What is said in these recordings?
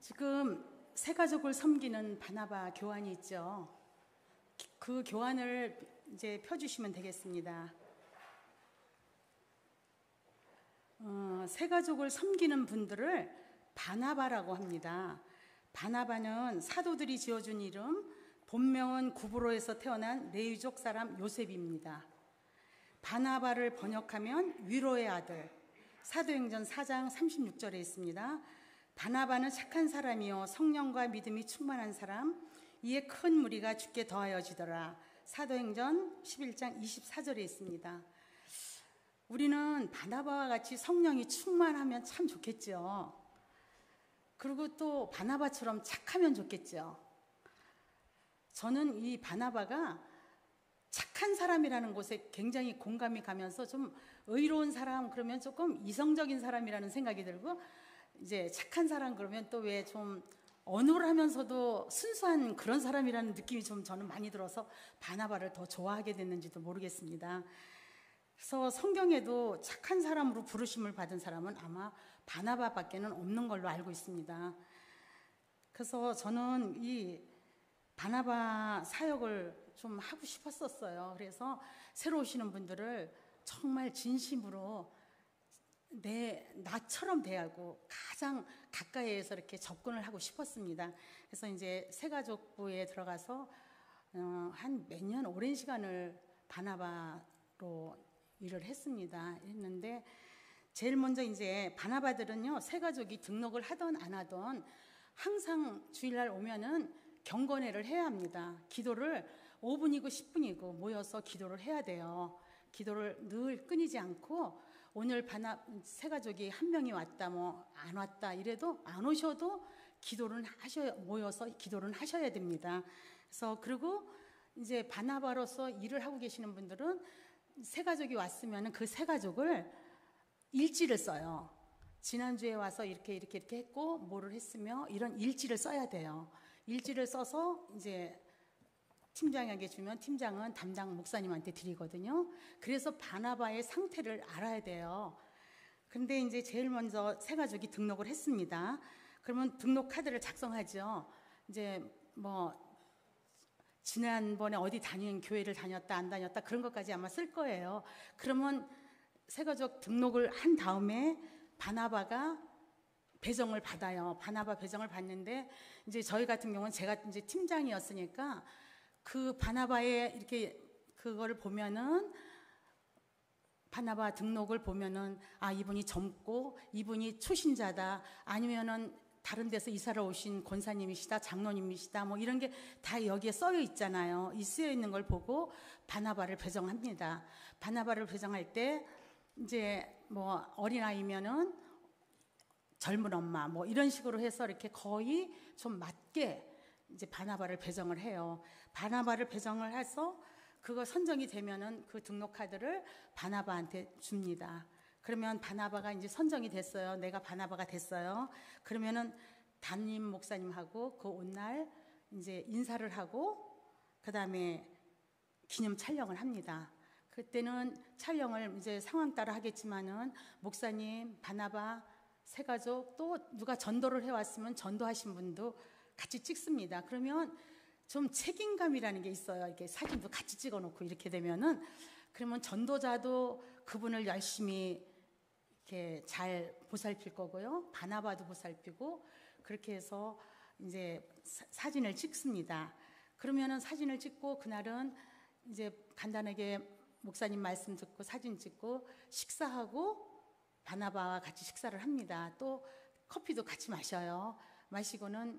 지금 새 가족을 섬기는 바나바 교환이 있죠. 그 교환을 이제 펴주시면 되겠습니다. 새 가족을 섬기는 분들을 바나바라고 합니다. 바나바는 사도들이 지어준 이름, 본명은 구브로에서 태어난 레위족 사람 요셉입니다. 바나바를 번역하면 위로의 아들, 사도행전 4장 36절에 있습니다. 바나바는 착한 사람이요 성령과 믿음이 충만한 사람, 이에 큰 무리가 주께 더하여지더라. 사도행전 11장 24절에 있습니다. 우리는 바나바와 같이 성령이 충만하면 참 좋겠죠. 그리고 또 바나바처럼 착하면 좋겠죠. 저는 이 바나바가 착한 사람이라는 곳에 굉장히 공감이 가면서 좀 의로운 사람 그러면 조금 이성적인 사람이라는 생각이 들고, 이제 착한 사람 그러면 또 왜 좀 어눌하면서도 순수한 그런 사람이라는 느낌이 좀 저는 많이 들어서 바나바를 더 좋아하게 됐는지도 모르겠습니다. 그래서 성경에도 착한 사람으로 부르심을 받은 사람은 아마 바나바밖에는 없는 걸로 알고 있습니다. 그래서 저는 이 바나바 사역을 좀 하고 싶었었어요. 그래서 새로 오시는 분들을 정말 진심으로 나처럼 대하고 가장 가까이에서 이렇게 접근을 하고 싶었습니다. 그래서 이제 새가족부에 들어가서 한 몇 년 오랜 시간을 바나바로 일을 했는데 제일 먼저 이제 바나바들은요, 새가족이 등록을 하던 안 하던 항상 주일날 오면은 경건회를 해야 합니다. 기도를 5분이고 10분이고 모여서 기도를 해야 돼요. 기도를 늘 끊이지 않고, 오늘 새가족이 한 명이 왔다 뭐 안 왔다 이래도 안 오셔도 모여서 기도를 하셔야 됩니다. 그래서 그리고 이제 바나바로서 일을 하고 계시는 분들은 새가족이 왔으면 그 새가족을 일지를 써요. 지난주에 와서 이렇게 했고 뭐를 했으며 이런 일지를 써야 돼요. 일지를 써서 이제 팀장에게 주면 팀장은 담당 목사님한테 드리거든요. 그래서 바나바의 상태를 알아야 돼요. 근데 이제 제일 먼저 새가족이 등록을 했습니다. 그러면 등록 카드를 작성하죠. 이제 뭐 지난번에 어디 교회를 다녔다 안 다녔다 그런 것까지 아마 쓸 거예요. 그러면 새가족 등록을 한 다음에 바나바가 배정을 받아요. 바나바 배정을 받는데, 이제 저희 같은 경우는 제가 이제 팀장이었으니까 그 바나바의 이렇게 그거를 보면은, 바나바 등록을 보면은 이분이 젊고 이분이 초신자다, 아니면은 다른 데서 이사를 오신 권사님이시다, 장로님이시다, 뭐 이런 게 다 여기에 써여 있잖아요. 이 쓰여 있는 걸 보고 바나바를 배정합니다. 바나바를 배정할 때 이제 뭐 어린아이면은 젊은 엄마 뭐 이런 식으로 해서 이렇게 거의 좀 맞게 이제 바나바를 배정을 해요. 바나바를 배정을 해서 그거 선정이 되면은 그 등록 카드를 바나바한테 줍니다. 그러면 바나바가 이제 선정이 됐어요. 내가 바나바가 됐어요. 그러면은 담임 목사님하고 그 온 날 이제 인사를 하고 그 다음에 기념 촬영을 합니다. 그때는 촬영을 이제 상황 따라 하겠지만은 목사님, 바나바, 새가족 또 누가 전도를 해왔으면 전도하신 분도 같이 찍습니다. 그러면 좀 책임감이라는 게 있어요. 이렇게 사진도 같이 찍어놓고 이렇게 되면은, 그러면 전도자도 그분을 열심히 이렇게 잘 보살필 거고요. 바나바도 보살피고, 그렇게 해서 이제 사진을 찍습니다. 그러면은 사진을 찍고 그날은 이제 간단하게 목사님 말씀 듣고 사진 찍고 식사하고 바나바와 같이 식사를 합니다. 또 커피도 같이 마셔요. 마시고는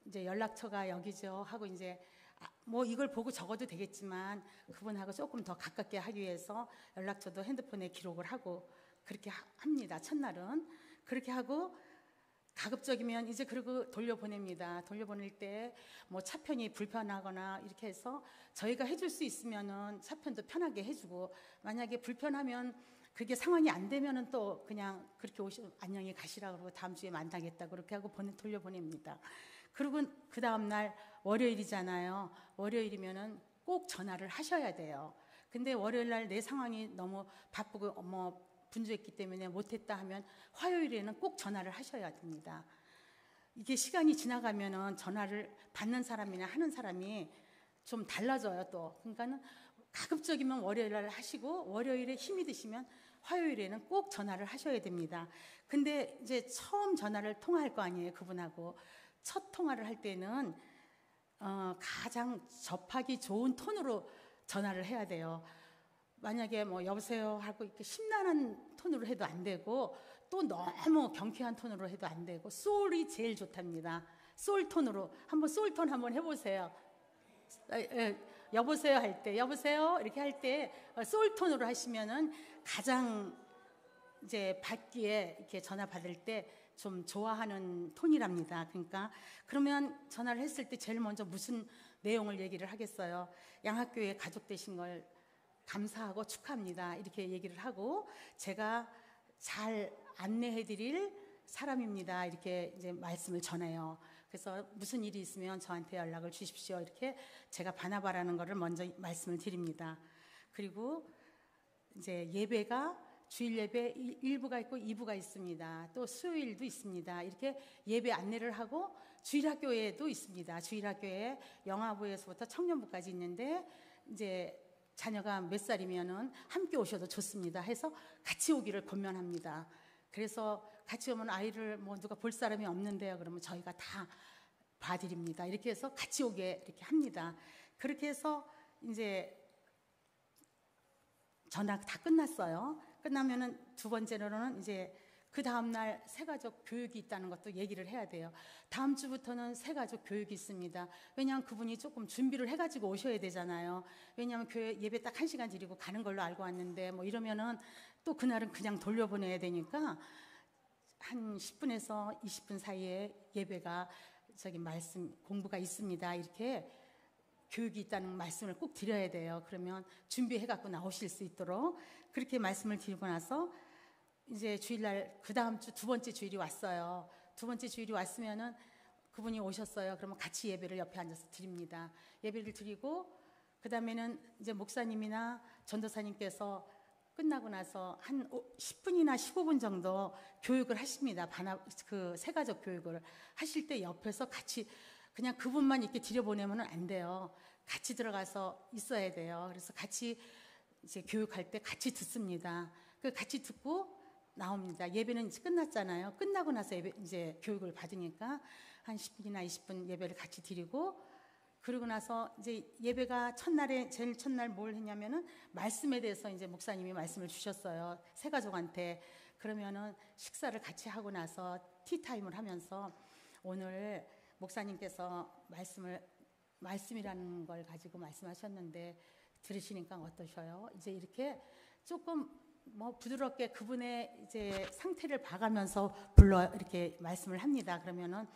이제 연락처가 여기죠 하고 이제 뭐 이걸 보고 적어도 되겠지만 그분하고 조금 더 가깝게 하기 위해서 연락처도 핸드폰에 기록을 하고 그렇게 합니다. 첫날은 그렇게 하고, 가급적이면 이제 그리고 돌려보냅니다. 돌려보낼 때 뭐 차편이 불편하거나 이렇게 해서 저희가 해줄 수 있으면은 차편도 편하게 해주고, 만약에 불편하면 그게 상황이 안 되면은 또 그냥 그렇게 안녕히 가시라 그러고 다음 주에 만나겠다 그렇게 하고 돌려보냅니다. 그리고 그 다음날 월요일이잖아요. 월요일이면은 꼭 전화를 하셔야 돼요. 근데 월요일날 내 상황이 너무 바쁘고 뭐 분주했기 때문에 못했다 하면 화요일에는 꼭 전화를 하셔야 됩니다. 이게 시간이 지나가면은 전화를 받는 사람이나 하는 사람이 좀 달라져요 또. 그러니까는 가급적이면 월요일날 하시고 월요일에 힘이 드시면 화요일에는 꼭 전화를 하셔야 됩니다. 근데 이제 처음 전화를 통화할 거 아니에요 그분하고. 첫 통화를 할 때는 가장 접하기 좋은 톤으로 전화를 해야 돼요. 만약에 뭐 여보세요 하고 이렇게 심란한 톤으로 해도 안 되고 또 너무 경쾌한 톤으로 해도 안 되고 소울이 제일 좋답니다. 소울 톤으로 한번 소울 톤 한번 해보세요. 여보세요 할 때 여보세요 이렇게 할 때 소울 톤으로 하시면은 가장 이제 받기에 이렇게 전화 받을 때 좀 좋아하는 톤이랍니다. 그러니까 그러면 전화를 했을 때 제일 먼저 무슨 내용을 얘기를 하겠어요. 양학교에 가족 되신 걸 감사하고 축하합니다. 이렇게 얘기를 하고 제가 잘 안내해 드릴 사람입니다. 이렇게 이제 말씀을 전해요. 그래서 무슨 일이 있으면 저한테 연락을 주십시오. 이렇게 제가 바나바라는 거를 먼저 말씀을 드립니다. 그리고 이제 예배가 주일 예배 1부가 있고 2부가 있습니다. 또 수요일도 있습니다. 이렇게 예배 안내를 하고 주일학교에도 있습니다. 주일학교에 영아부에서부터 청년부까지 있는데 이제 자녀가 몇 살이면은 함께 오셔도 좋습니다. 해서 같이 오기를 권면합니다. 그래서 같이 오면 아이를 뭐 누가 볼 사람이 없는데요. 그러면 저희가 다 봐드립니다. 이렇게 해서 같이 오게 이렇게 합니다. 그렇게 해서 이제 전화가 다 끝났어요. 끝나면은 두 번째로는 이제 그 다음날 새가족 교육이 있다는 것도 얘기를 해야 돼요. 다음 주부터는 새가족 교육이 있습니다. 왜냐하면 그분이 조금 준비를 해가지고 오셔야 되잖아요. 왜냐하면 교회 예배 딱 1시간 드리고 가는 걸로 알고 왔는데 뭐 이러면은 또 그날은 그냥 돌려보내야 되니까 한 10분에서 20분 사이에 예배가 저기 말씀 공부가 있습니다. 이렇게 교육이 있다는 말씀을 꼭 드려야 돼요. 그러면 준비해 갖고 나오실 수 있도록 그렇게 말씀을 드리고 나서 이제 주일날 그 다음 주 두 번째 주일이 왔어요. 두 번째 주일이 왔으면은 그분이 오셨어요. 그러면 같이 예배를 옆에 앉아서 드립니다. 예배를 드리고 그 다음에는 이제 목사님이나 전도사님께서 끝나고 나서 한 10분이나 15분 정도 교육을 하십니다. 그 새가족 교육을 하실 때 옆에서 같이 그냥 그분만 이렇게 들여보내면 안 돼요. 같이 들어가서 있어야 돼요. 그래서 같이 이제 교육할 때 같이 듣습니다. 그 같이 듣고 나옵니다. 예배는 이제 끝났잖아요. 끝나고 나서 이제 교육을 받으니까 한 10분이나 20분 예배를 같이 드리고 그러고 나서 이제 예배가 제일 첫날 뭘 했냐면은 말씀에 대해서 이제 목사님이 말씀을 주셨어요. 새가족한테. 그러면은 식사를 같이 하고 나서 티타임을 하면서 오늘 목사님께서 말씀이라는 걸 가지고 말씀하셨는데 들으시니까 어떠셔요? 이제 이렇게 조금 뭐 부드럽게 그분의 이제 상태를 봐가면서 이렇게 말씀을 합니다. 그러면은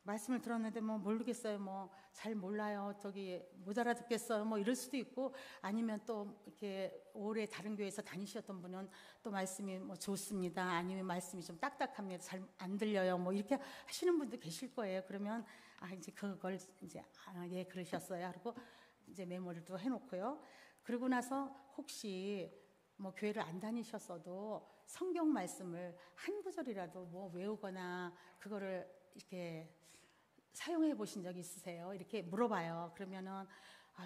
말씀을 들었는데 뭐 모르겠어요. 뭐 잘 몰라요. 저기 못 알아듣겠어요. 뭐 이럴 수도 있고 아니면 또 이렇게 오래 다른 교회에서 다니셨던 분은 또 말씀이 뭐 좋습니다. 아니면 말씀이 좀 딱딱합니다. 잘 안 들려요. 뭐 이렇게 하시는 분도 계실 거예요. 그러면 이제 그걸 이제 예 그러셨어요. 하고 이제 메모를 해놓고요. 그러고 나서 혹시 뭐 교회를 안 다니셨어도 성경 말씀을 한 구절이라도 뭐 외우거나 그거를 이렇게 사용해 보신 적 있으세요? 이렇게 물어봐요. 그러면은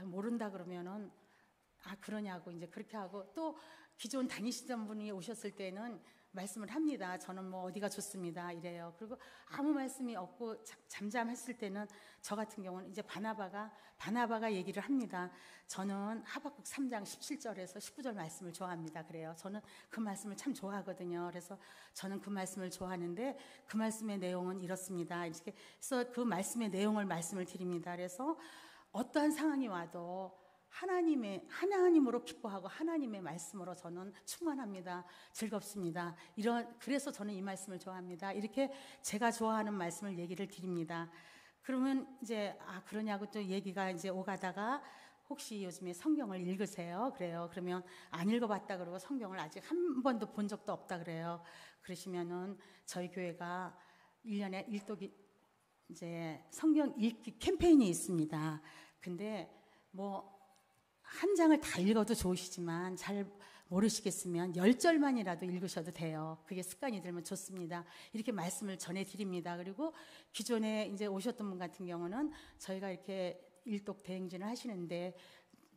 모른다 그러면은 그러냐고 이제 그렇게 하고 또 기존 다니시던 분이 오셨을 때는 말씀을 합니다. 저는 뭐 어디가 좋습니다. 이래요. 그리고 아무 말씀이 없고 잠잠했을 때는 저 같은 경우는 이제 바나바가 얘기를 합니다. 저는 하박국 3장 17절에서 19절 말씀을 좋아합니다. 그래요. 저는 그 말씀을 참 좋아하거든요. 그래서 저는 그 말씀을 좋아하는데 그 말씀의 내용은 이렇습니다. 이렇게 해서 그 말씀의 내용을 말씀을 드립니다. 그래서 어떠한 상황이 와도 하나님으로 기뻐하고 하나님의 말씀으로 저는 충만합니다. 즐겁습니다. 그래서 저는 이 말씀을 좋아합니다. 이렇게 제가 좋아하는 말씀을 얘기를 드립니다. 그러면 이제 그러냐고 또 얘기가 이제 오가다가 혹시 요즘에 성경을 읽으세요? 그래요. 그러면 안 읽어봤다 그러고 성경을 아직 한 번도 본 적도 없다 그래요. 그러시면은 저희 교회가 1년에 일독이 이제 성경 읽기 캠페인이 있습니다. 근데 뭐 한 장을 다 읽어도 좋으시지만 잘 모르시겠으면 10절만이라도 읽으셔도 돼요. 그게 습관이 들면 좋습니다. 이렇게 말씀을 전해드립니다. 그리고 기존에 이제 오셨던 분 같은 경우는 저희가 이렇게 일독 대행진을 하시는데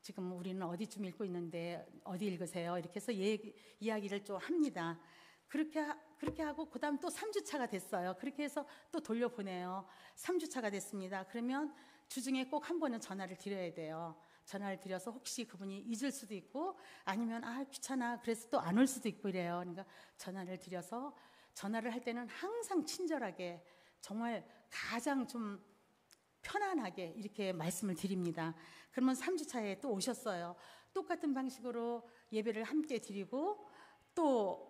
지금 우리는 어디쯤 읽고 있는데 어디 읽으세요? 이렇게 해서 이야기를 좀 합니다. 그렇게 하고 그다음 또 3주차가 됐어요. 그렇게 해서 또 돌려보내요. 3주차가 됐습니다. 그러면 주중에 꼭 한 번은 전화를 드려야 돼요. 전화를 드려서 혹시 그분이 잊을 수도 있고 아니면 귀찮아 그래서 또 안 올 수도 있고 이래요. 그러니까 전화를 드려서 전화를 할 때는 항상 친절하게 정말 가장 좀 편안하게 이렇게 말씀을 드립니다. 그러면 3주차에 또 오셨어요. 똑같은 방식으로 예배를 함께 드리고 또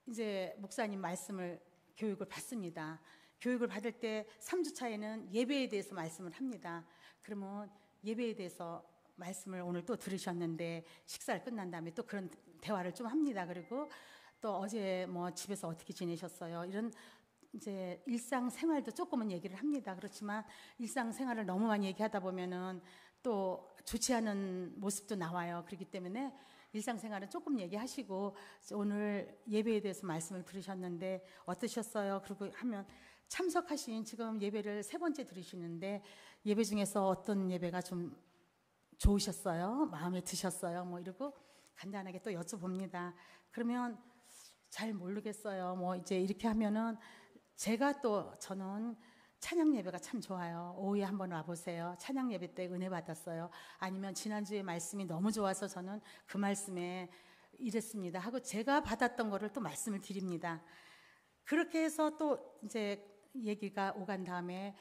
이제 목사님 말씀을 교육을 받습니다. 교육을 받을 때 3주차에는 예배에 대해서 말씀을 합니다. 그러면 예배에 대해서 말씀을 오늘 또 들으셨는데 식사를 끝난 다음에 또 그런 대화를 좀 합니다. 그리고 또 어제 뭐 집에서 어떻게 지내셨어요? 이런 이제 일상생활도 조금은 얘기를 합니다. 그렇지만 일상생활을 너무 많이 얘기하다 보면은 또 좋지 않은 모습도 나와요. 그렇기 때문에 일상생활은 조금 얘기하시고 오늘 예배에 대해서 말씀을 들으셨는데 어떠셨어요? 그리고 하면 참석하신 지금 예배를 3번째 들으시는데 예배 중에서 어떤 예배가 좀 좋으셨어요? 마음에 드셨어요? 뭐 이러고 간단하게 또 여쭤봅니다. 그러면 잘 모르겠어요. 뭐 이제 이렇게 하면은 제가 또 저는 찬양 예배가 참 좋아요. 오후에 한번 와보세요. 찬양 예배 때 은혜 받았어요. 아니면 지난주에 말씀이 너무 좋아서 저는 그 말씀에 이랬습니다 하고 제가 받았던 거를 또 말씀을 드립니다. 그렇게 해서 또 이제 얘기가 오간 다음에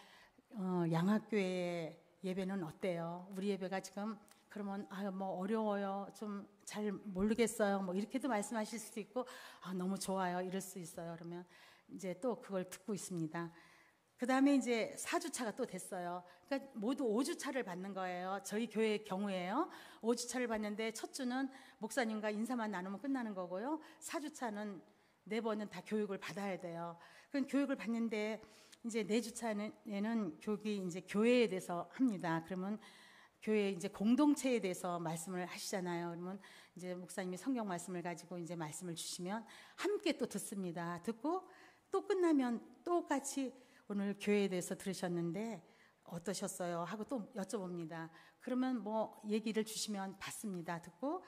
양학교의 예배는 어때요? 우리 예배가 지금 그러면 뭐 어려워요. 좀 잘 모르겠어요. 뭐 이렇게도 말씀하실 수도 있고 너무 좋아요. 이럴 수 있어요. 그러면 이제 또 그걸 듣고 있습니다. 그 다음에 이제 4주차가 또 됐어요. 그러니까 모두 5주차를 받는 거예요. 저희 교회의 경우에요. 5주차를 받는데 첫 주는 목사님과 인사만 나누면 끝나는 거고요. 4주차는 4번은 다 교육을 받아야 돼요. 그럼 교육을 받는데 이제 4주차에는 교육이 이제 교회에 대해서 합니다. 그러면 교회 이제 공동체에 대해서 말씀을 하시잖아요. 그러면 이제 목사님이 성경 말씀을 가지고 이제 말씀을 주시면 함께 또 듣습니다. 듣고 또 끝나면 똑같이 오늘 교회에 대해서 들으셨는데 어떠셨어요? 하고 또 여쭤봅니다. 그러면 뭐 얘기를 주시면 받습니다. 듣고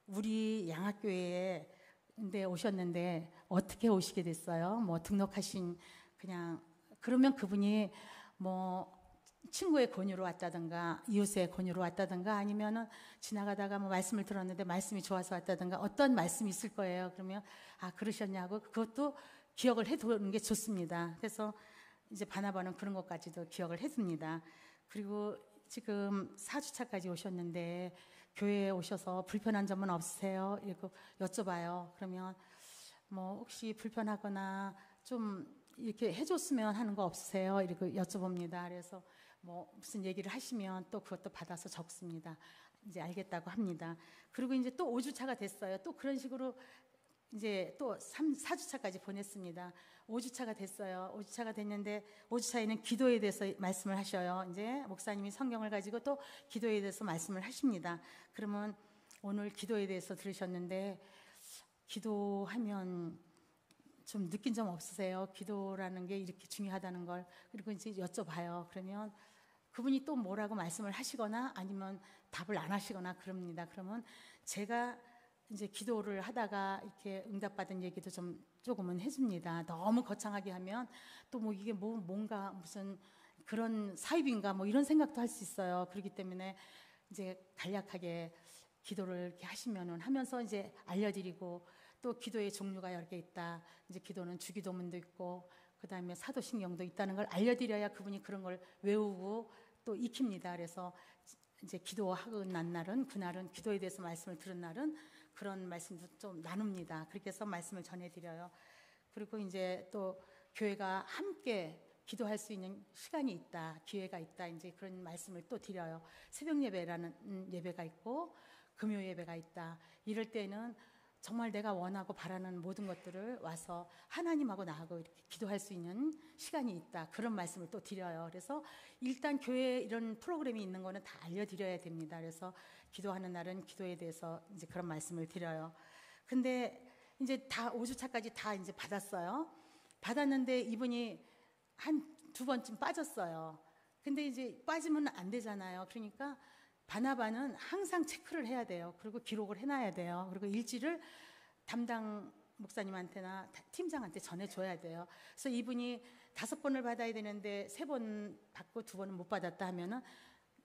우리 양학교에 근데 오셨는데 어떻게 오시게 됐어요? 뭐 등록하신 그냥 그러면 그분이 뭐 친구의 권유로 왔다든가 이웃의 권유로 왔다든가 아니면은 지나가다가 뭐 말씀을 들었는데 말씀이 좋아서 왔다든가 어떤 말씀이 있을 거예요. 그러면 그러셨냐고 그것도 기억을 해두는 게 좋습니다. 그래서 이제 바나바는 그런 것까지도 기억을 해둡니다. 그리고 지금 4주차까지 오셨는데 교회에 오셔서 불편한 점은 없으세요? 이렇게 여쭤봐요. 그러면 뭐 혹시 불편하거나 좀 이렇게 해줬으면 하는 거 없으세요? 이렇게 여쭤봅니다. 그래서 뭐 무슨 얘기를 하시면 또 그것도 받아서 적습니다. 이제 알겠다고 합니다. 그리고 이제 또 5주차가 됐어요. 또 그런 식으로 이제 또 4주차까지 보냈습니다. 5주차가 됐어요. 5주차가 됐는데 5주차에는 기도에 대해서 말씀을 하셔요. 이제 목사님이 성경을 가지고 또 기도에 대해서 말씀을 하십니다. 그러면 오늘 기도에 대해서 들으셨는데 기도하면 좀 느낀 점 없으세요? 기도라는 게 이렇게 중요하다는 걸. 그리고 이제 여쭤봐요. 그러면 그분이 또 뭐라고 말씀을 하시거나 아니면 답을 안 하시거나 그럽니다. 그러면 제가 이제 기도를 하다가 이렇게 응답받은 얘기도 좀 조금은 해줍니다. 너무 거창하게 하면 또 뭐 이게 뭔가 무슨 그런 사입인가 뭐 이런 생각도 할 수 있어요. 그렇기 때문에 이제 간략하게 기도를 이렇게 하시면은 하면서 이제 알려드리고 또 기도의 종류가 여러 개 있다. 이제 기도는 주기도문도 있고 그다음에 사도신경도 있다는 걸 알려드려야 그분이 그런 걸 외우고 또 익힙니다. 그래서 이제 기도하고 난 날은 그날은 기도에 대해서 말씀을 들은 날은 그런 말씀도 좀 나눕니다. 그렇게 해서 말씀을 전해드려요. 그리고 이제 또 교회가 함께 기도할 수 있는 시간이 있다, 기회가 있다. 이제 그런 말씀을 또 드려요. 새벽 예배라는 예배가 있고 금요 예배가 있다. 이럴 때는 정말 내가 원하고 바라는 모든 것들을 와서 하나님하고 나하고 이렇게 기도할 수 있는 시간이 있다. 그런 말씀을 또 드려요. 그래서 일단 교회에 이런 프로그램이 있는 거는 다 알려드려야 됩니다. 그래서 기도하는 날은 기도에 대해서 이제 그런 말씀을 드려요. 근데 이제 다 5주차까지 다 이제 받았어요. 받았는데 이분이 한 2번쯤 빠졌어요. 근데 이제 빠지면 안 되잖아요. 그러니까 바나바는 항상 체크를 해야 돼요. 그리고 기록을 해놔야 돼요. 그리고 일지를 담당 목사님한테나 팀장한테 전해줘야 돼요. 그래서 이분이 5번을 받아야 되는데 3번 받고 2번은 못 받았다 하면은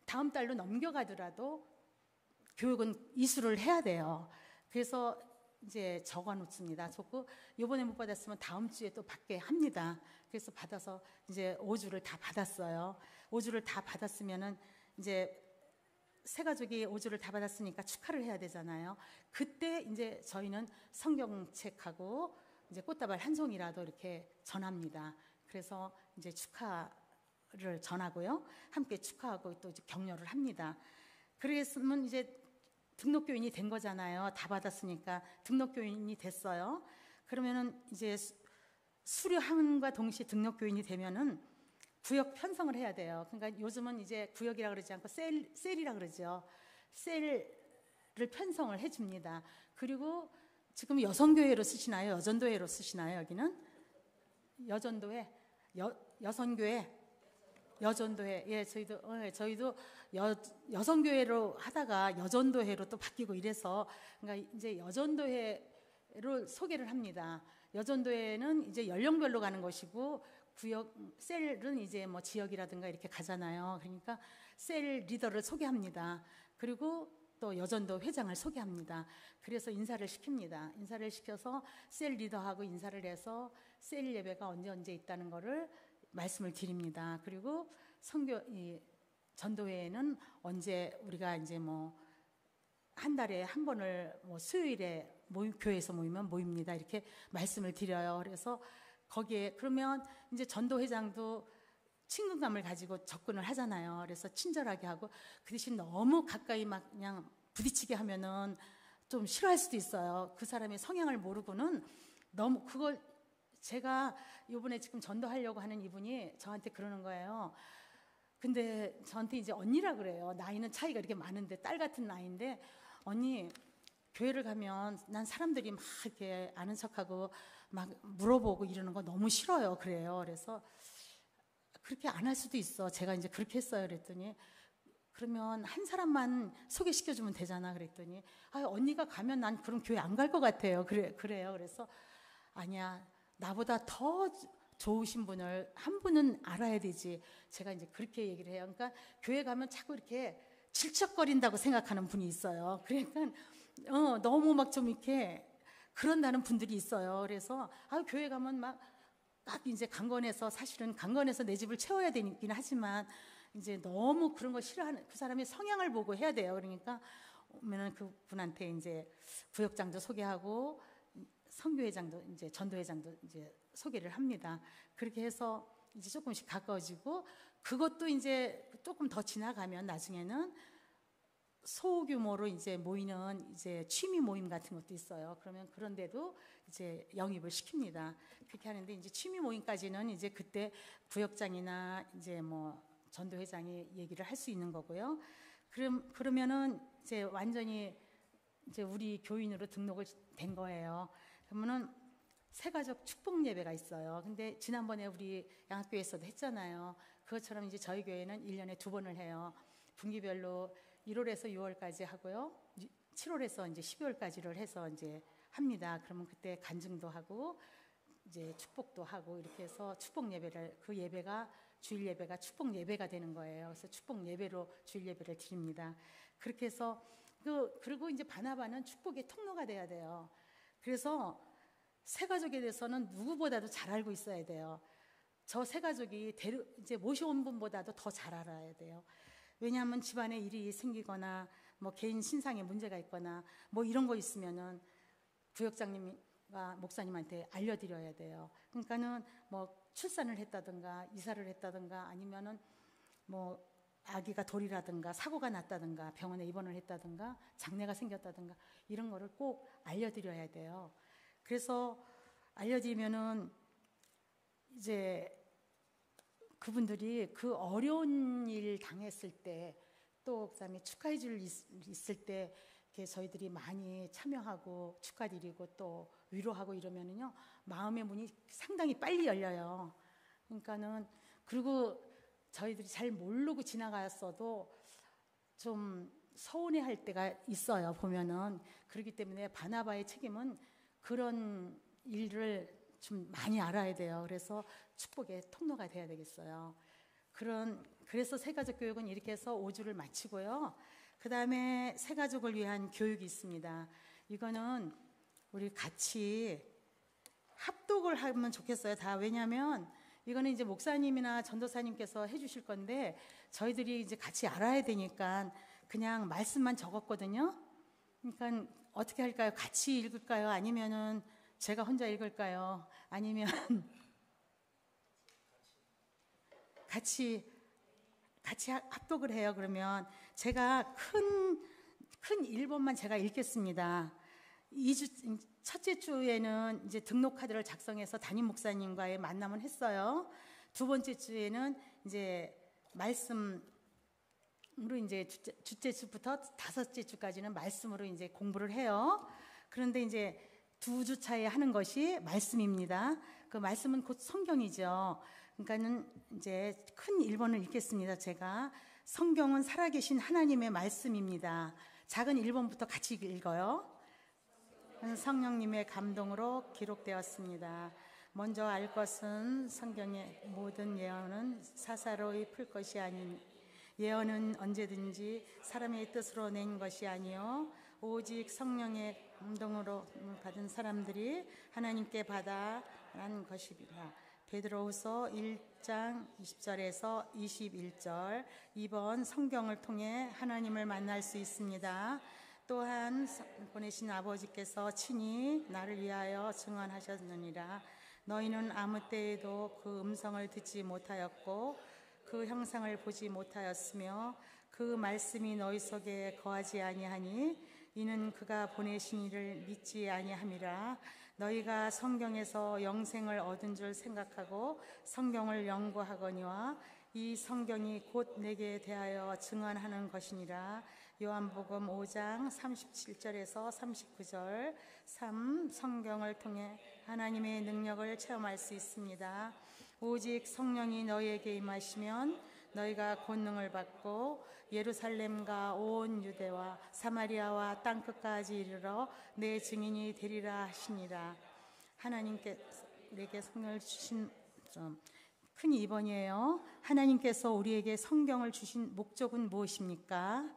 다음 달로 넘겨가더라도 교육은 이수를 해야 돼요. 그래서 이제 적어 놓습니다. 적고 요번에 못 받았으면 다음 주에 또 받게 합니다. 그래서 받아서 이제 5주를 다 받았어요. 5주를 다 받았으면은 이제 세 가족이 5주를 다 받았으니까 축하를 해야 되잖아요. 그때 이제 저희는 성경책하고 이제 꽃다발 한 송이라도 이렇게 전합니다. 그래서 이제 축하를 전하고요. 함께 축하하고 또 이제 격려를 합니다. 그랬으면 이제 등록교인이 된 거잖아요. 다 받았으니까 등록교인이 됐어요. 그러면은 이제 수료함과 동시에 등록교인이 되면은 구역 편성을 해야 돼요. 그러니까 요즘은 이제 구역이라 그러지 않고 셀이라 그러죠. 셀을 편성을 해줍니다. 그리고 지금 여성교회로 쓰시나요? 여전도회로 쓰시나요? 여기는 여전도회, 여성교회, 여전도회. 예, 저희도 여성교회로 하다가 여전도회로 또 바뀌고 이래서 그러니까 이제 여전도회로 소개를 합니다. 여전도회는 이제 연령별로 가는 것이고 구역 셀은 이제 뭐 지역이라든가 이렇게 가잖아요. 그러니까 셀 리더를 소개합니다. 그리고 또 여전도 회장을 소개합니다. 그래서 인사를 시킵니다. 인사를 시켜서 셀 리더하고 인사를 해서 셀 예배가 언제 있다는 거를 말씀을 드립니다. 그리고 전도회에는 언제 우리가 이제 뭐 한 달에 한 번을 뭐 수요일에 교회에서 모이면 모입니다. 이렇게 말씀을 드려요. 그래서 거기에 그러면 이제 전도회장도 친근감을 가지고 접근을 하잖아요. 그래서 친절하게 하고 그 대신 너무 가까이 막 그냥 부딪히게 하면은 좀 싫어할 수도 있어요. 그 사람의 성향을 모르고는 너무 그걸 제가 요번에 지금 전도하려고 하는 이분이 저한테 그러는 거예요. 근데 저한테 이제 언니라 그래요. 나이는 차이가 이렇게 많은데 딸 같은 나이인데 언니 교회를 가면 난 사람들이 막 이렇게 아는 척하고 막 물어보고 이러는 거 너무 싫어요. 그래요. 그래서 그렇게 안 할 수도 있어. 제가 이제 그렇게 했어요. 그랬더니 그러면 한 사람만 소개시켜주면 되잖아. 그랬더니 언니가 가면 난 그럼 교회 안 갈 것 같아요. 그래요. 그래서 아니야. 나보다 더 좋으신 분을 한 분은 알아야 되지. 제가 이제 그렇게 얘기를 해요. 그러니까 교회 가면 자꾸 이렇게 질척거린다고 생각하는 분이 있어요. 그러니까 너무 막 좀 이렇게 그런다는 분들이 있어요. 그래서 교회 가면 막 이제 강건해서 사실은 강건해서 내 집을 채워야 되긴 하지만 이제 너무 그런 거 싫어하는 그 사람의 성향을 보고 해야 돼요. 그러니까 오면은 그 분한테 이제 구역장도 소개하고 선교회장도 이제 전도회장도 이제 소개를 합니다. 그렇게 해서 이제 조금씩 가까워지고 그것도 이제 조금 더 지나가면 나중에는 소규모로 이제 모이는 이제 취미 모임 같은 것도 있어요. 그러면 그런데도 이제 영입을 시킵니다. 그렇게 하는데 이제 취미 모임까지는 이제 그때 구역장이나 이제 뭐 전도회장이 얘기를 할 수 있는 거고요. 그러면은 이제 완전히 이제 우리 교인으로 등록을 된 거예요. 그러면은 새가족 축복 예배가 있어요. 근데 지난번에 우리 양학교에서도 했잖아요. 그것처럼 이제 저희 교회는 1년에 2번을 해요. 분기별로 1월에서 6월까지 하고요. 7월에서 이제 12월까지를 해서 이제 합니다. 그러면 그때 간증도 하고 이제 축복도 하고 이렇게 해서 축복 예배를 그 예배가 주일 예배가 축복 예배가 되는 거예요. 그래서 축복 예배로 주일 예배를 드립니다. 그렇게 해서 그리고 이제 바나바는 축복의 통로가 돼야 돼요. 그래서 새 가족에 대해서는 누구보다도 잘 알고 있어야 돼요. 저 새 가족이 이제 모셔온 분보다도 더 잘 알아야 돼요. 왜냐하면 집안에 일이 생기거나 뭐 개인 신상에 문제가 있거나 뭐 이런 거 있으면은 구역장님과 목사님한테 알려드려야 돼요. 그러니까는 뭐 출산을 했다든가 이사를 했다든가 아니면은 뭐 아기가 돌이라든가 사고가 났다든가 병원에 입원을 했다든가 장례가 생겼다든가 이런 거를 꼭 알려드려야 돼요. 그래서 알려드리면은 이제 그분들이 그 어려운 일 당했을 때, 또 그다음에 축하해 줄 있을 때 이렇게 저희들이 많이 참여하고 축하드리고 또 위로하고 이러면은요, 마음의 문이 상당히 빨리 열려요. 그러니까는, 그리고 저희들이 잘 모르고 지나갔어도 좀 서운해할 때가 있어요, 보면은. 그렇기 때문에 바나바의 책임은 그런 일을 좀 많이 알아야 돼요. 그래서 축복의 통로가 돼야 되겠어요. 그래서 새가족 교육은 이렇게 해서 5주를 마치고요. 그 다음에 새가족을 위한 교육이 있습니다. 이거는 우리 같이 합독을 하면 좋겠어요, 다. 왜냐하면 이거는 이제 목사님이나 전도사님께서 해주실 건데 저희들이 이제 같이 알아야 되니까 그냥 말씀만 적었거든요. 그러니까 어떻게 할까요? 같이 읽을까요? 아니면은 제가 혼자 읽을까요? 아니면 같이 합독을 해요. 그러면 제가 큰 1번만 제가 읽겠습니다. 첫째 주에는 이제 등록 카드를 작성해서 담임 목사님과의 만남을 했어요. 두 번째 주에는 이제 말씀으로 이제 주째 주부터 다섯째 주까지는 말씀으로 이제 공부를 해요. 그런데 이제 2주 차에 하는 것이 말씀입니다. 그 말씀은 곧 성경이죠. 그러니까는 이제 큰 1번을 읽겠습니다. 제가 성경은 살아계신 하나님의 말씀입니다. 작은 1번부터 같이 읽어요. 성령님의 감동으로 기록되었습니다. 먼저 알 것은 성경의 모든 예언은 사사로이 풀 것이 아닌, 예언은 언제든지 사람의 뜻으로 낸 것이 아니요 오직 성령의 감동으로 받은 사람들이 하나님께 받아란 것입니다. 베드로후서 1장 20절에서 21절. 2번, 성경을 통해 하나님을 만날 수 있습니다. 또한 보내신 아버지께서 친히 나를 위하여 증언하셨느니라. 너희는 아무 때에도 그 음성을 듣지 못하였고 그 형상을 보지 못하였으며 그 말씀이 너희 속에 거하지 아니하니 이는 그가 보내신 이를 믿지 아니함이라. 너희가 성경에서 영생을 얻은 줄 생각하고 성경을 연구하거니와 이 성경이 곧 내게 대하여 증언하는 것이니라. 요한복음 5장 37절에서 39절. 3. 성경을 통해 하나님의 능력을 체험할 수 있습니다. 오직 성령이 너희에게 임하시면 너희가 권능을 받고 예루살렘과 온 유대와 사마리아와 땅끝까지 이르러 내 증인이 되리라 하시니라. 하나님께 내게 성령을 주신 큰 2번이에요. 하나님께서 우리에게 성경을 주신 목적은 무엇입니까?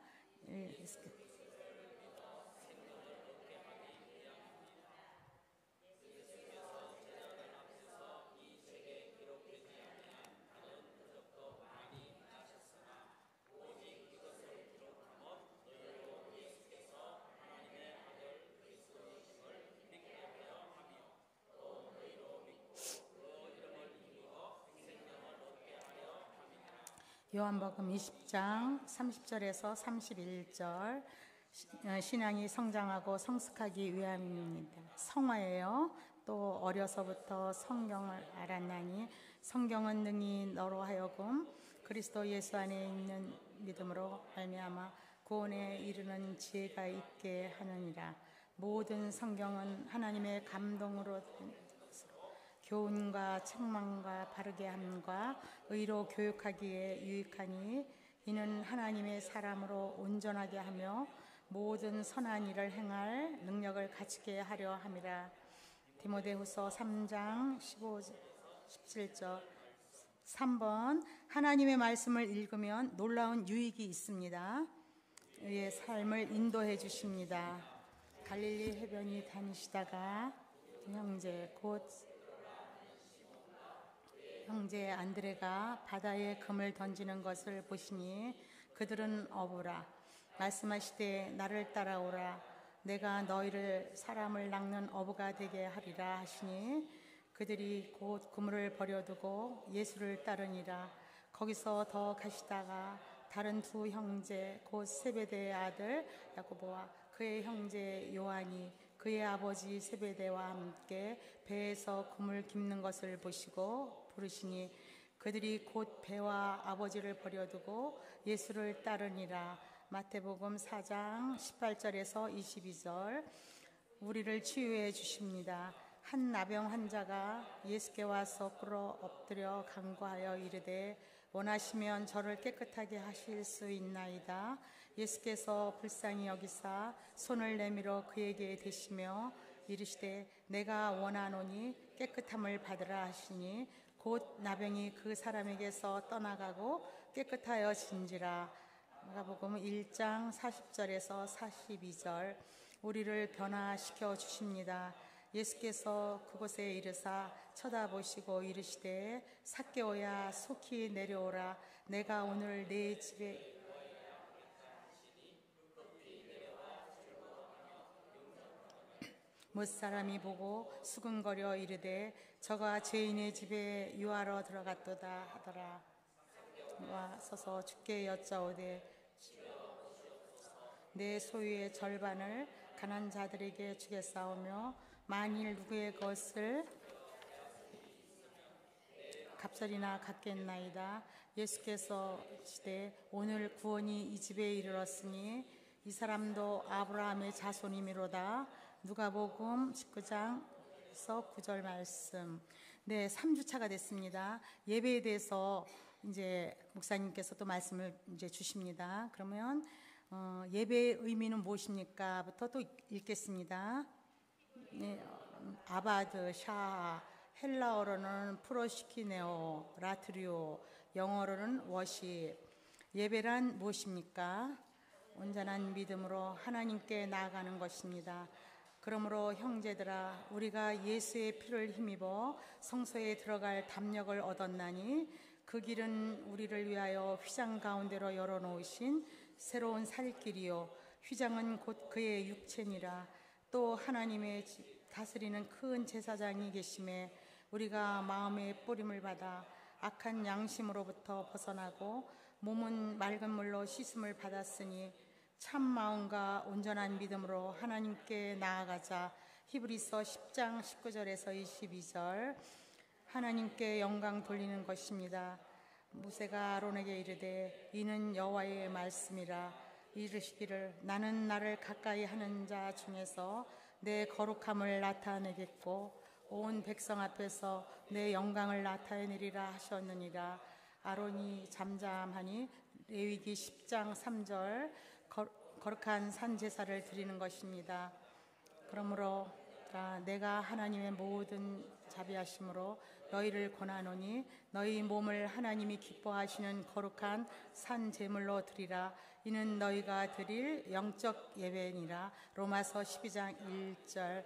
요한복음 20장 30절에서 31절. 신앙이 성장하고 성숙하기 위함입니다. 성화예요. 또 어려서부터 성경을 알았나니 성경은 능히 너로 하여금 그리스도 예수 안에 있는 믿음으로 말미암아 구원에 이르는 지혜가 있게 하느니라. 모든 성경은 하나님의 감동으로 교훈과 책망과 바르게 함과 의로 교육하기에 유익하니 이는 하나님의 사람으로 온전하게 하며 모든 선한 일을 행할 능력을 갖추게 하려 함이라. 디모데후서 3장 17절. 3번, 하나님의 말씀을 읽으면 놀라운 유익이 있습니다. 의의 삶을 인도해 주십니다. 갈릴리 해변이 다니시다가 형제 안드레가 바다에 금을 던지는 것을 보시니 그들은 어부라. 말씀하시되 나를 따라오라. 내가 너희를 사람을 낚는 어부가 되게 하리라 하시니 그들이 곧 그물을 버려두고 예수를 따르니라. 거기서 더 가시다가 다른 두 형제 곧 세베대의 아들 야고보와 그의 형제 요한이 그의 아버지 세베대와 함께 배에서 금을 깁는 것을 보시고 부르시니 그들이 곧 배와 아버지를 버려두고 예수를 따르니라. 마태복음 4장 18절에서 22절. 우리를 치유해 주십니다. 한 나병 환자가 예수께 와서 꿇어 엎드려 간구하여 이르되 원하시면 저를 깨끗하게 하실 수 있나이다. 예수께서 불쌍히 여기사 손을 내밀어 그에게 대시며 이르시되 내가 원하노니 깨끗함을 받으라 하시니 곧 나병이 그 사람에게서 떠나가고 깨끗하여진지라. 마가복음 1장 40절에서 42절. 우리를 변화시켜 주십니다. 예수께서 그곳에 이르사 쳐다보시고 이르시되 삭개오야 속히 내려오라. 내가 오늘 네 집에 못사람이 보고 수근거려 이르되 저가 죄인의 집에 유하러 들어갔도다 하더라. 와 서서 주께 여짜오되 내 소유의 절반을 가난한 자들에게 주겠사오며 만일 누구의 것을 갑절이나 갖겠나이다. 예수께서 시대 오늘 구원이 이 집에 이르렀으니 이 사람도 아브라함의 자손이미로다. 누가복음 19장에서 9절 말씀. 네, 3주차가 됐습니다. 예배에 대해서 이제 목사님께서 또 말씀을 이제 주십니다. 그러면 예배의 의미는 무엇입니까?부터 또 읽겠습니다. 네, 아바드, 샤, 헬라어로는 프로시키네오, 라트리오, 영어로는 워십. 예배란 무엇입니까? 온전한 믿음으로 하나님께 나아가는 것입니다. 그러므로 형제들아, 우리가 예수의 피를 힘입어 성소에 들어갈 담력을 얻었나니 그 길은 우리를 위하여 휘장 가운데로 열어놓으신 새로운 살길이요 휘장은 곧 그의 육체니라. 또 하나님의 다스리는 큰 제사장이 계심에 우리가 마음의 뿌림을 받아 악한 양심으로부터 벗어나고 몸은 맑은 물로 씻음을 받았으니 참 마음과 온전한 믿음으로 하나님께 나아가자. 히브리서 10장 19절에서 22절. 하나님께 영광 돌리는 것입니다. 모세가 아론에게 이르되 이는 여호와의 말씀이라. 이르시기를 나는 나를 가까이 하는 자 중에서 내 거룩함을 나타내겠고 온 백성 앞에서 내 영광을 나타내리라 하셨느니라. 아론이 잠잠하니 레위기 10장 3절. 거룩한 산 제사를 드리는 것입니다. 그러므로 내가 하나님의 모든 자비하심으로 너희를 권하노니 너희 몸을 하나님이 기뻐하시는 거룩한 산 제물로 드리라. 이는 너희가 드릴 영적 예배니라. 로마서 12장 1절.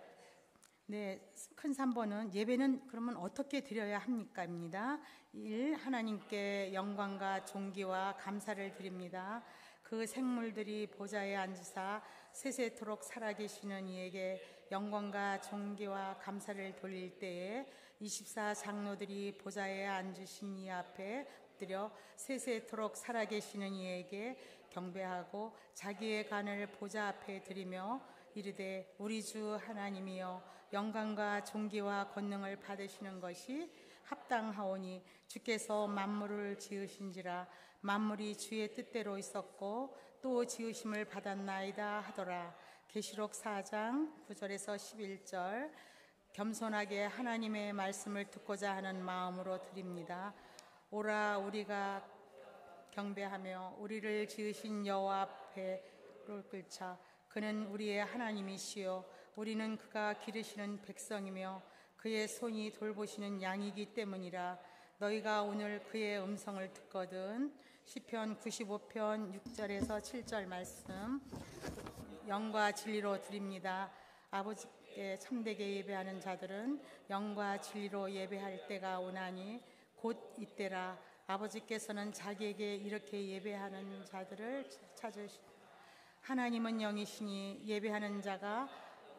네, 큰 3번은 예배는 그러면 어떻게 드려야 합니까? 입니다. 1. 하나님께 영광과 존귀와 감사를 드립니다. 그 생물들이 보좌에 앉으사 세세토록 살아계시는 이에게 영광과 존귀와 감사를 돌릴 때에 24 장로들이 보좌에 앉으신 이 앞에 엎드려 세세토록 살아계시는 이에게 경배하고 자기의 간을 보좌 앞에 드리며 이르되 우리 주 하나님이여 영광과 존귀와 권능을 받으시는 것이 합당하오니 주께서 만물을 지으신지라. 만물이 주의 뜻대로 있었고 또 지으심을 받았나이다 하더라. 계시록 4장 9절에서 11절. 겸손하게 하나님의 말씀을 듣고자 하는 마음으로 드립니다. 오라 우리가 경배하며 우리를 지으신 여호와 앞에 를 꿇자. 그는 우리의 하나님이시요 우리는 그가 기르시는 백성이며 그의 손이 돌보시는 양이기 때문이라. 너희가 오늘 그의 음성을 듣거든. 시편 95편 6절에서 7절 말씀. 영과 진리로 드립니다. 아버지께 참되게 예배하는 자들은 영과 진리로 예배할 때가 오나니 곧 이때라. 아버지께서는 자기에게 이렇게 예배하는 자들을 찾으시. 하나님은 영이시니 예배하는 자가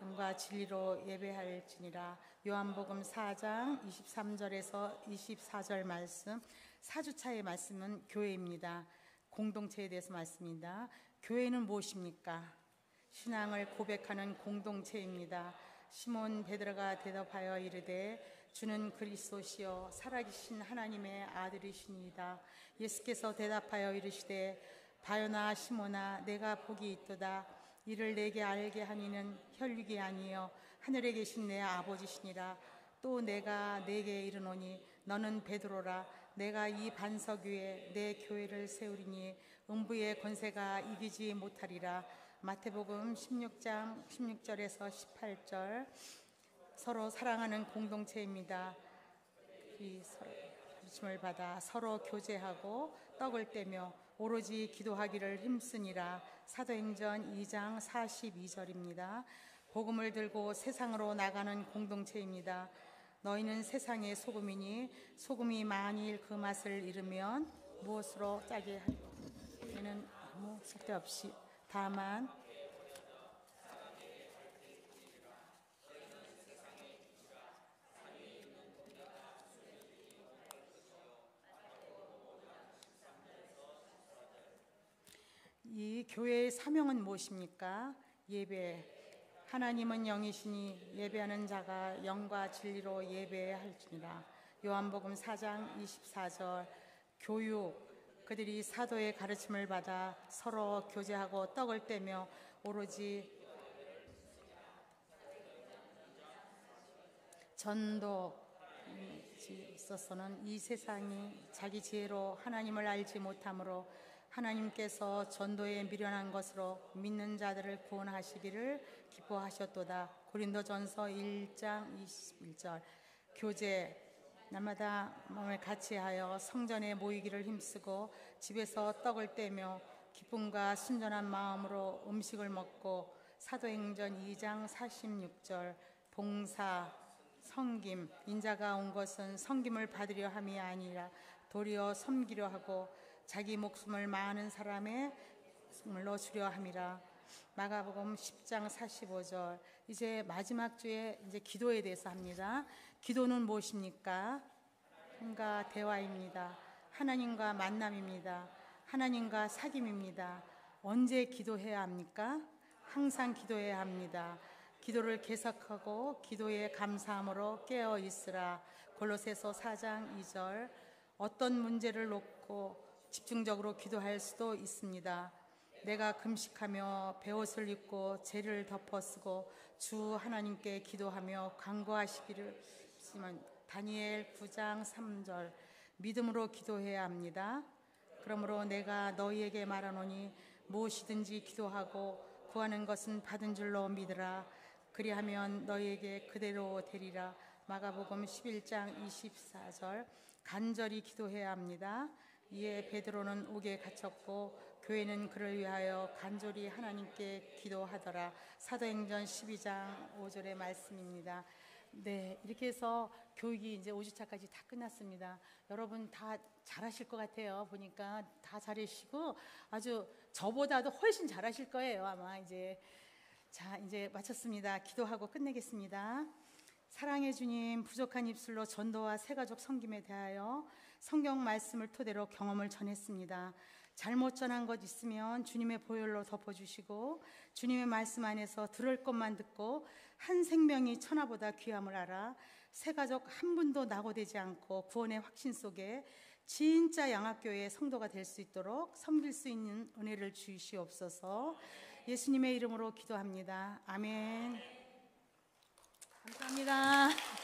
영과 진리로 예배할지니라. 요한복음 4장 23절에서 24절 말씀. 4주차의 말씀은 교회입니다. 공동체에 대해서 말씀입니다. 교회는 무엇입니까? 신앙을 고백하는 공동체입니다. 시몬 베드로가 대답하여 이르되 주는 그리스도시요 살아계신 하나님의 아들이시니이다. 예수께서 대답하여 이르시되 바요나 시몬아 내가 복이 있도다. 이를 내게 알게 하니는 혈육이 아니요 하늘에 계신 내 아버지시니라. 또 내가 내게 이르노니 너는 베드로라. 내가 이 반석 위에 내 교회를 세우리니 음부의 권세가 이기지 못하리라. 마태복음 16장 16절에서 18절. 서로 사랑하는 공동체입니다. 이 가르침을 받아 서로 교제하고 떡을 떼며 오로지 기도하기를 힘쓰니라. 사도행전 2장 42절입니다. 복음을 들고 세상으로 나가는 공동체입니다. 너희는 세상의 소금이니 소금이 만일 그 맛을 잃으면 무엇으로 짜게 하리요? 이는 아무 쓸데없이 다만 이 교회의 사명은 무엇입니까? 예배. 하나님은 영이시니 예배하는 자가 영과 진리로 예배해야 할지니라. 요한복음 4장 24절. 교육. 그들이 사도의 가르침을 받아 서로 교제하고 떡을 떼며 오로지 전도 있어서는 이 세상이 자기 지혜로 하나님을 알지 못하므로 하나님께서 전도에 미련한 것으로 믿는 자들을 구원하시기를 기뻐하셨도다. 고린도전서 1장 21절. 교제. 날마다 마음을 같이하여 성전에 모이기를 힘쓰고 집에서 떡을 떼며 기쁨과 순전한 마음으로 음식을 먹고 사도행전 2장 46절. 봉사. 섬김. 인자가 온 것은 섬김을 받으려 함이 아니라 도리어 섬기려 하고 자기 목숨을 많은 사람의 목숨을로 주려 함이라. 마가복음 10장 45절. 이제 마지막 주에 이제 기도에 대해서 합니다. 기도는 무엇입니까? 하나님과 대화입니다. 하나님과 만남입니다. 하나님과 사귐입니다. 언제 기도해야 합니까? 항상 기도해야 합니다. 기도를 계속하고 기도에 감사함으로 깨어 있으라. 골로새서 4장 2절. 어떤 문제를 놓고 집중적으로 기도할 수도 있습니다. 내가 금식하며 베옷을 입고 재를 덮어 쓰고 주 하나님께 기도하며 간구하시기를 했지만 다니엘 9장 3절. 믿음으로 기도해야 합니다. 그러므로 내가 너희에게 말하노니 무엇이든지 기도하고 구하는 것은 받은 줄로 믿으라. 그리하면 너희에게 그대로 되리라. 마가복음 11장 24절. 간절히 기도해야 합니다. 이에 베드로는 옥에 갇혔고 교회는 그를 위하여 간절히 하나님께 기도하더라. 사도행전 12장 5절의 말씀입니다. 네, 이렇게 해서 교육이 이제 5주차까지 다 끝났습니다. 여러분 다 잘하실 것 같아요. 보니까 다 잘하시고 아주 저보다도 훨씬 잘하실 거예요. 아마 이제. 자, 이제 마쳤습니다. 기도하고 끝내겠습니다. 사랑의 주님, 부족한 입술로 전도와 새가족 섬김에 대하여 성경 말씀을 토대로 경험을 전했습니다. 잘못 전한 것 있으면 주님의 보혈로 덮어주시고 주님의 말씀 안에서 들을 것만 듣고 한 생명이 천하보다 귀함을 알아 새가족 한 분도 낙오되지 않고 구원의 확신 속에 진짜 양학교의 성도가 될 수 있도록 섬길 수 있는 은혜를 주시옵소서. 예수님의 이름으로 기도합니다. 아멘. 감사합니다.